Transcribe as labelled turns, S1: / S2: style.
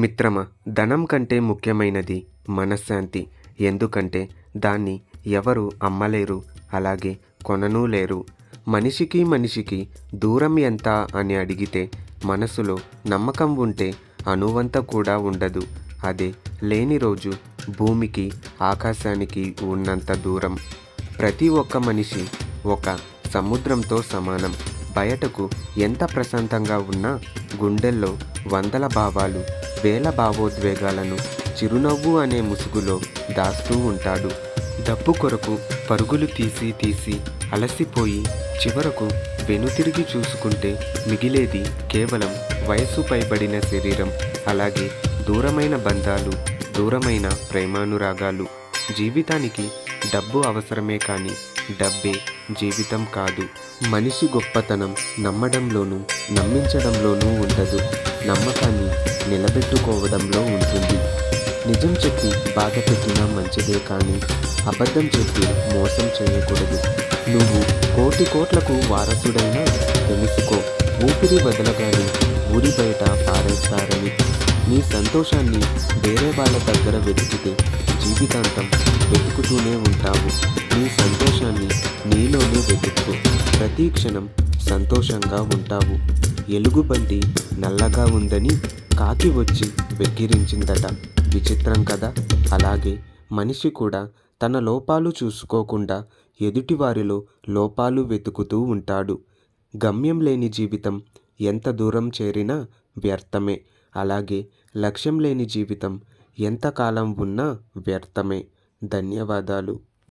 S1: మిత్రమా, ధనం కంటే ముఖ్యమైనది మనశ్శాంతి. ఎందుకంటే దాన్ని ఎవరు అమ్మలేరు, అలాగే కొననూ లేరు. మనిషికి మనిషికి దూరం ఎంత అని అడిగితే మనసులో నమ్మకం ఉంటే అణువంత కూడా ఉండదు. అదే లేని రోజు భూమికి ఆకాశానికి ఉన్నంత దూరం. ప్రతి ఒక్క మనిషి ఒక సముద్రంతో సమానం. బయటకు ఎంత ప్రశాంతంగా ఉన్నా గుండెల్లో వందల భావాలు, వేల భావోద్వేగాలను చిరునవ్వు అనే ముసుగులో దాస్తూ ఉంటాడు. డబ్బు కొరకు పరుగులు తీసి తీసి అలసిపోయి చివరకు వెనుతిరిగి చూసుకుంటే మిగిలేది కేవలం వయస్సు పైబడిన శరీరం, అలాగే దూరమైన బంధాలు, దూరమైన ప్రేమానురాగాలు. జీవితానికి డబ్బు అవసరమే కానీ డబ్బే జీవితం కాదు. మనిషి గొప్పతనం నమ్మడంలోనూ నమ్మించడంలోనూ ఉండదు, నమ్మకాన్ని నిలబెట్టుకోవడంలో ఉంటుంది. నిజం చెప్పి బాధ పెట్టినా మంచిదే కానీ అబద్ధం చెప్పి మోసం చేయకూడదు. నువ్వు కోటి కోట్లకు వారసుడైనా తెలుసుకో, ఊపిరి వదలగానే ఊరి బయట పారేస్తారని. నీ సంతోషాన్ని వేరే వాళ్ళ దగ్గర వెతికితే జీవితాంతం వెతుకుతూనే ఉంటావు. నీ సంతోషాన్ని నీలోనే వెతుక్కో, ప్రతి క్షణం సంతోషంగా ఉంటావు. ఎలుగుబంటి నల్లగా ఉందని కాకి వచ్చి వెక్కిరించిందట. విచిత్రం కదా. అలాగే మనిషి కూడా తన లోపాలు చూసుకోకుండా ఎదుటివారిలో లోపాలు వెతుకుతూ ఉంటాడు. గమ్యం లేని జీవితం ఎంత దూరం చేరినా వ్యర్థమే. అలాగే లక్ష్యం లేని జీవితం ఎంతకాలం ఉన్నా వ్యర్థమే. ధన్యవాదాలు.